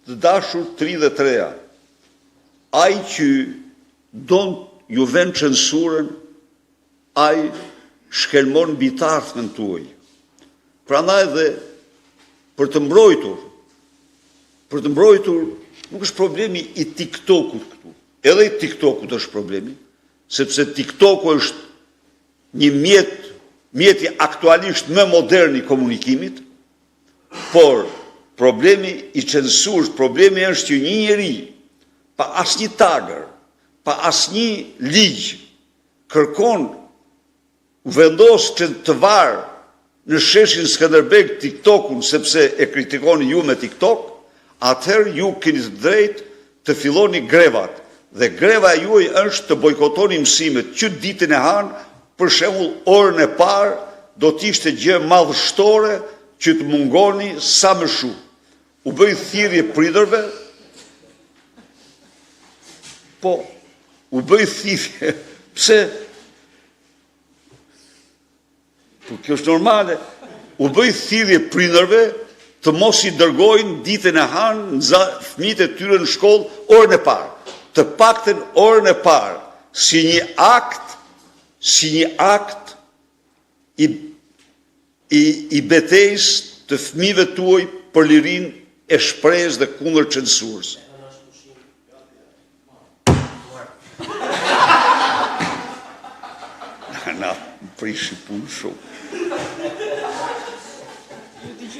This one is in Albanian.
Të dashur 33-a, ai që don ju vend censurën, ai shkelmon mbi të ardhmen tuaj. Prandaj dhe për të mbrojtur nuk është problemi i TikTokut këtu. Edhe i TikTokut është problemi, sepse TikToku është një mjeti aktualisht më modern i komunikimit, por problemi i censurës, problemi është që një njeri pa asnjë tagër, pa asnjë ligj, kërkon vendos të varë në sheshin Skënderbeg TikTokun sepse e kritikoni ju me TikTok, atëherë ju keni drejt të filloni grevat. Dhe greva juaj është të bojkotoni mësimet që ditën e hanë, për shembull orën e parë do të ishte gjë madhështore që të mungoni sa më shumë. U bëj thirrje prindërve, po, u bëj thirrje, pse? Po kjo është normale. U bëj thirrje prindërve të mos i dërgojnë ditën e hanë fëmijët e tyre në shkollë orën e parë. Të paktën orën e parë, si një akt i betejës të fëmijëve tuaj për lirinë e shprehjes dhe kundër censurës. Na prishi punë shumë.